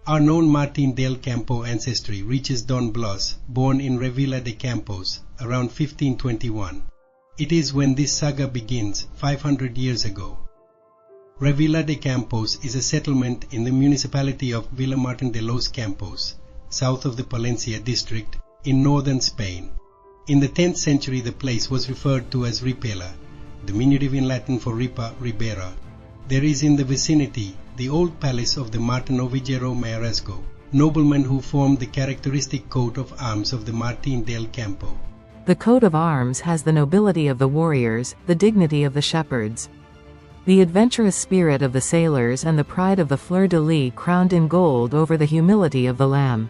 Our known Martín del Campo ancestry reaches Don Blas, born in Revilla de Campos, around 1521. It is when this saga begins, 500 years ago. Revilla de Campos is a settlement in the municipality of Villamartin de los Campos, south of the Palencia district, in northern Spain. In the 10th century the place was referred to as Ripela, diminutive in Latin for Ripa, Ribera. There is in the vicinity the old palace of the Martinovillero Mayorazgo, noblemen who formed the characteristic coat of arms of the Martín del Campo. The coat of arms has the nobility of the warriors, the dignity of the shepherds, the adventurous spirit of the sailors, and the pride of the fleur-de-lis crowned in gold over the humility of the lamb.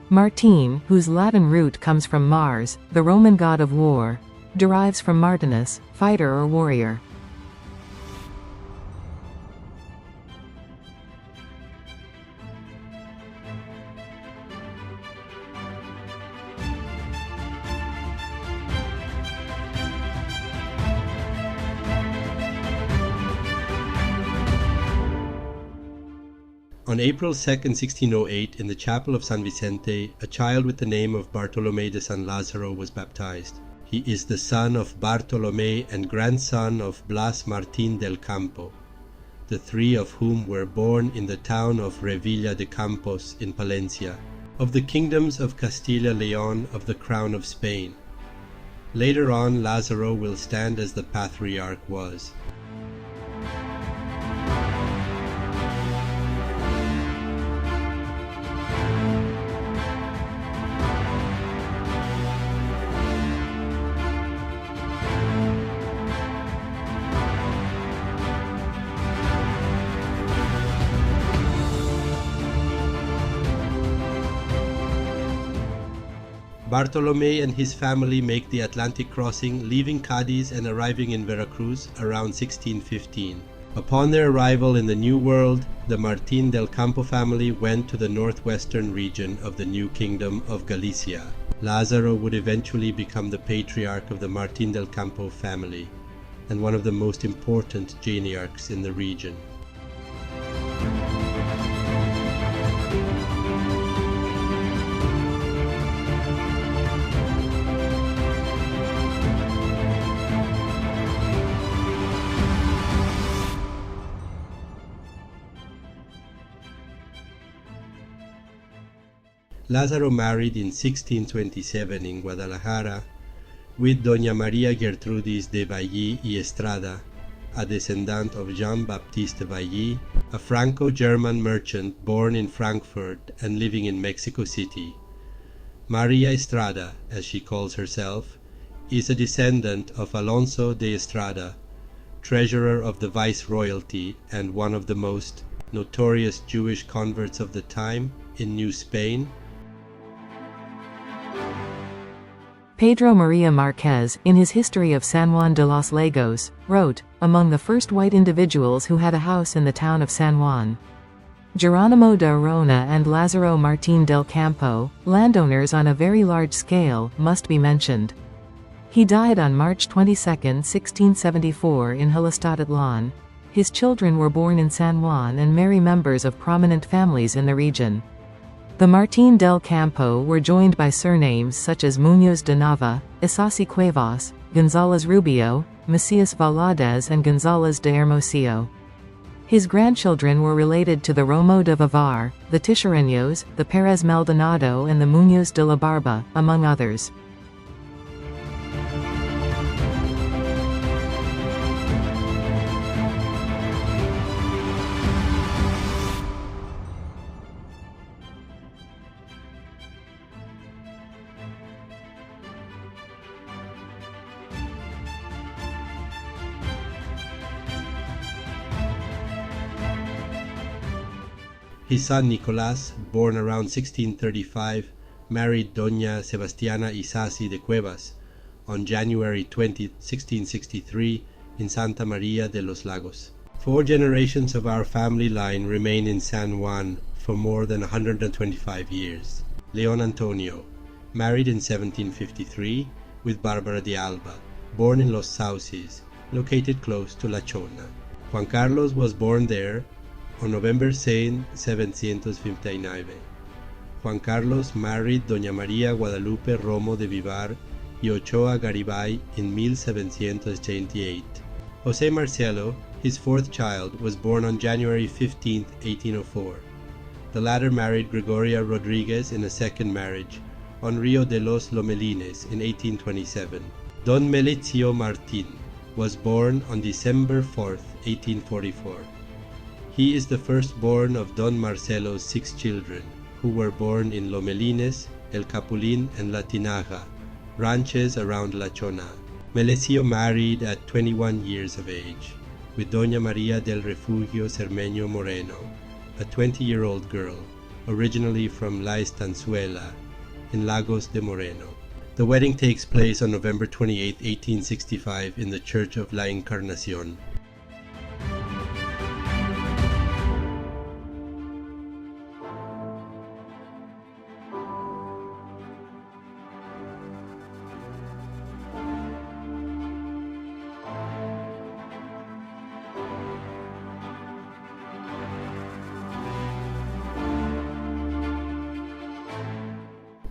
Martin, whose Latin root comes from Mars, the Roman god of war, derives from Martinus, fighter or warrior. On April 2, 1608, in the chapel of San Vicente, a child with the name of Bartolomé de San Lázaro was baptized. He is the son of Bartolomé and grandson of Blas Martín del Campo, the three of whom were born in the town of Revilla de Campos in Palencia, of the kingdoms of Castilla-Leon of the Crown of Spain. Later on, Lázaro will stand as the patriarch was. Bartolomé and his family make the Atlantic crossing, leaving Cadiz and arriving in Veracruz around 1615. Upon their arrival in the New World, the Martín del Campo family went to the northwestern region of the new kingdom of Galicia. Lázaro would eventually become the patriarch of the Martín del Campo family, and one of the most important Janiarchs in the region. Lázaro married in 1627 in Guadalajara with Doña María Gertrudis de Vallí y Estrada, a descendant of Jean-Baptiste Vallí, a Franco-German merchant born in Frankfurt and living in Mexico City. María Estrada, as she calls herself, is a descendant of Alonso de Estrada, treasurer of the Viceroyalty and one of the most notorious Jewish converts of the time in New Spain. Pedro Maria Marquez, in his History of San Juan de los Lagos, wrote, "Among the first white individuals who had a house in the town of San Juan, Geronimo de Arona and Lázaro Martín del Campo, landowners on a very large scale, must be mentioned." He died on March 22, 1674 in Jalostaditlan. His children were born in San Juan and marry members of prominent families in the region. The Martín del Campo were joined by surnames such as Muñoz de Nava, Isasi Cuevas, González Rubio, Macías Valadez and González de Hermosillo. His grandchildren were related to the Romo de Vivar, the Tixereños, the Pérez Maldonado and the Muñoz de la Barba, among others. His son Nicolás, born around 1635, married Doña Sebastiana Isasi de Cuevas on January 20, 1663 in Santa María de los Lagos. 4 generations of our family line remain in San Juan for more than 125 years. León Antonio, married in 1753 with Bárbara de Alba, born in Los Sauces, located close to La Chona. Juan Carlos was born there on November 6, 1759. Juan Carlos married Doña María Guadalupe Romo de Vivar y Ochoa Garibay in 1788. José Marcelo, his fourth child, was born on January 15, 1804. The latter married Gregoria Rodriguez in a second marriage on Rio de los Lomelines in 1827. Don Melitio Martín was born on December 4, 1844. He is the firstborn of Don Marcelo's 6 children, who were born in Lomelines, El Capulín, and La Tinaja, ranches around La Chona. Melesio married at 21 years of age, with Doña María del Refugio Cermeño Moreno, a 20-year-old girl, originally from La Estanzuela, in Lagos de Moreno. The wedding takes place on November 28, 1865, in the Church of La Encarnación.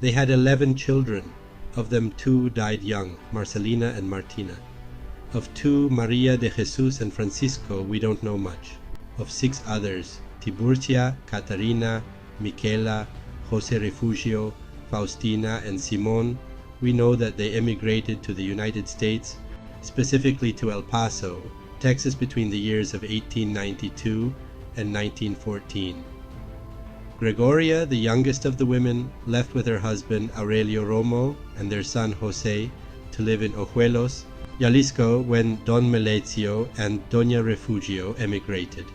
They had 11 children. Of them 2 died young, Marcelina and Martina. Of 2, Maria de Jesus and Francisco, we don't know much. Of 6 others, Tiburcia, Catarina, Michela, Jose Refugio, Faustina, and Simon, we know that they emigrated to the United States, specifically to El Paso, Texas, between the years of 1892 and 1914. Gregoria, the youngest of the women, left with her husband Aurelio Romo and their son Jose to live in Ojuelos, Jalisco, when Don Melezio and Doña Refugio emigrated.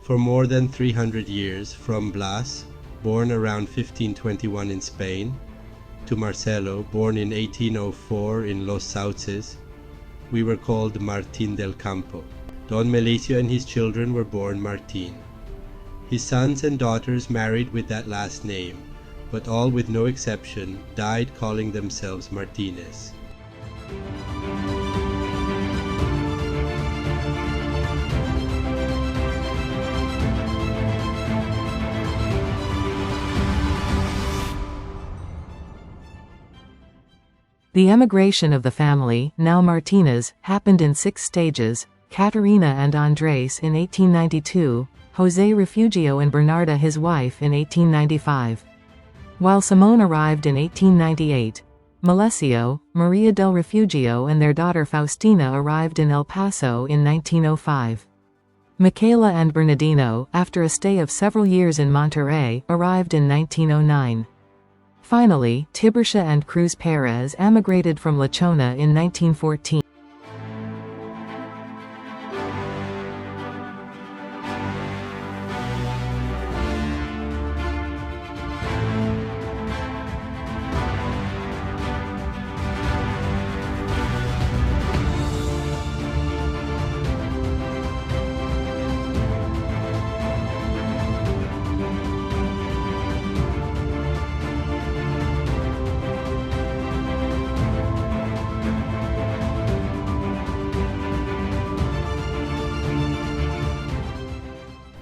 For more than 300 years, from Blas, born around 1521 in Spain, to Marcelo, born in 1804 in Los Sauces, we were called Martín del Campo. Don Melesio and his children were born Martín. His sons and daughters married with that last name, but all with no exception died calling themselves Martínez. The emigration of the family, now Martínez, happened in 6 stages: Caterina and Andres in 1892, José Refugio and Bernarda his wife in 1895. While Simón arrived in 1898, Melesio, María del Refugio and their daughter Faustina arrived in El Paso in 1905. Michaela and Bernardino, after a stay of several years in Monterrey, arrived in 1909. Finally, Tiburcia and Cruz Perez emigrated from La Chona in 1914.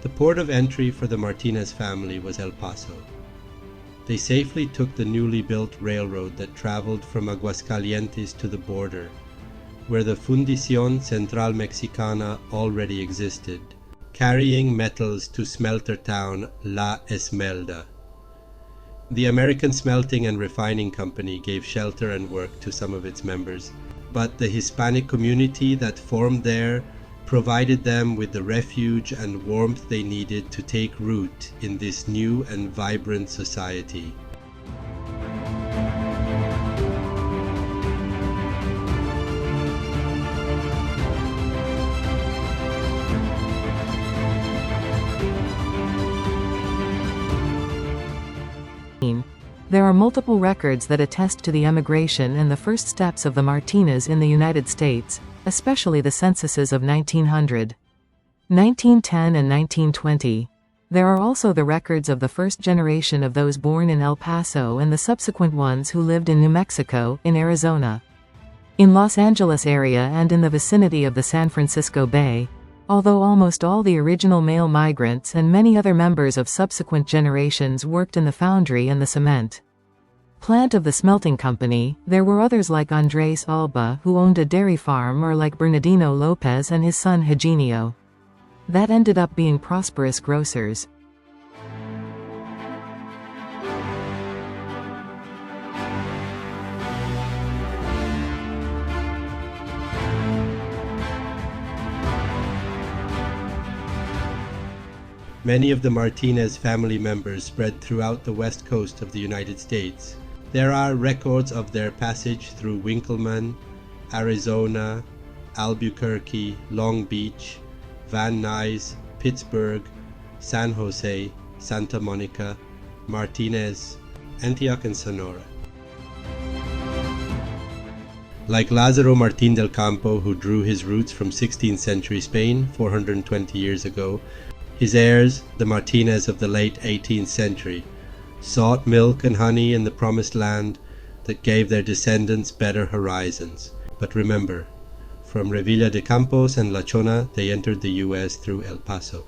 The port of entry for the Martínez family was El Paso. They safely took the newly built railroad that traveled from Aguascalientes to the border, where the Fundición Central Mexicana already existed, carrying metals to smelter town La Esmelda. The American Smelting and Refining Company gave shelter and work to some of its members, but the Hispanic community that formed there provided them with the refuge and warmth they needed to take root in this new and vibrant society. There are multiple records that attest to the emigration and the first steps of the Martínez in the United States, especially the censuses of 1900. 1910 and 1920. There are also the records of the first generation of those born in El Paso and the subsequent ones who lived in New Mexico, in Arizona, in Los Angeles area and in the vicinity of the San Francisco Bay, although almost all the original male migrants and many other members of subsequent generations worked in the foundry and the cement plant of the smelting company. There were others like Andres Alba who owned a dairy farm, or like Bernardino Lopez and his son Eugenio, that ended up being prosperous grocers. Many of the Martinez family members spread throughout the west coast of the United States. There are records of their passage through Winkleman, Arizona, Albuquerque, Long Beach, Van Nuys, Pittsburgh, San Jose, Santa Monica, Martinez, Antioch, and Sonora. Like Lázaro Martín del Campo, who drew his roots from 16th century Spain 420 years ago, his heirs, the Martinez of the late 18th century, sought milk and honey in the promised land that gave their descendants better horizons. But remember, from Revilla de Campos and La Chona, they entered the U.S. through El Paso.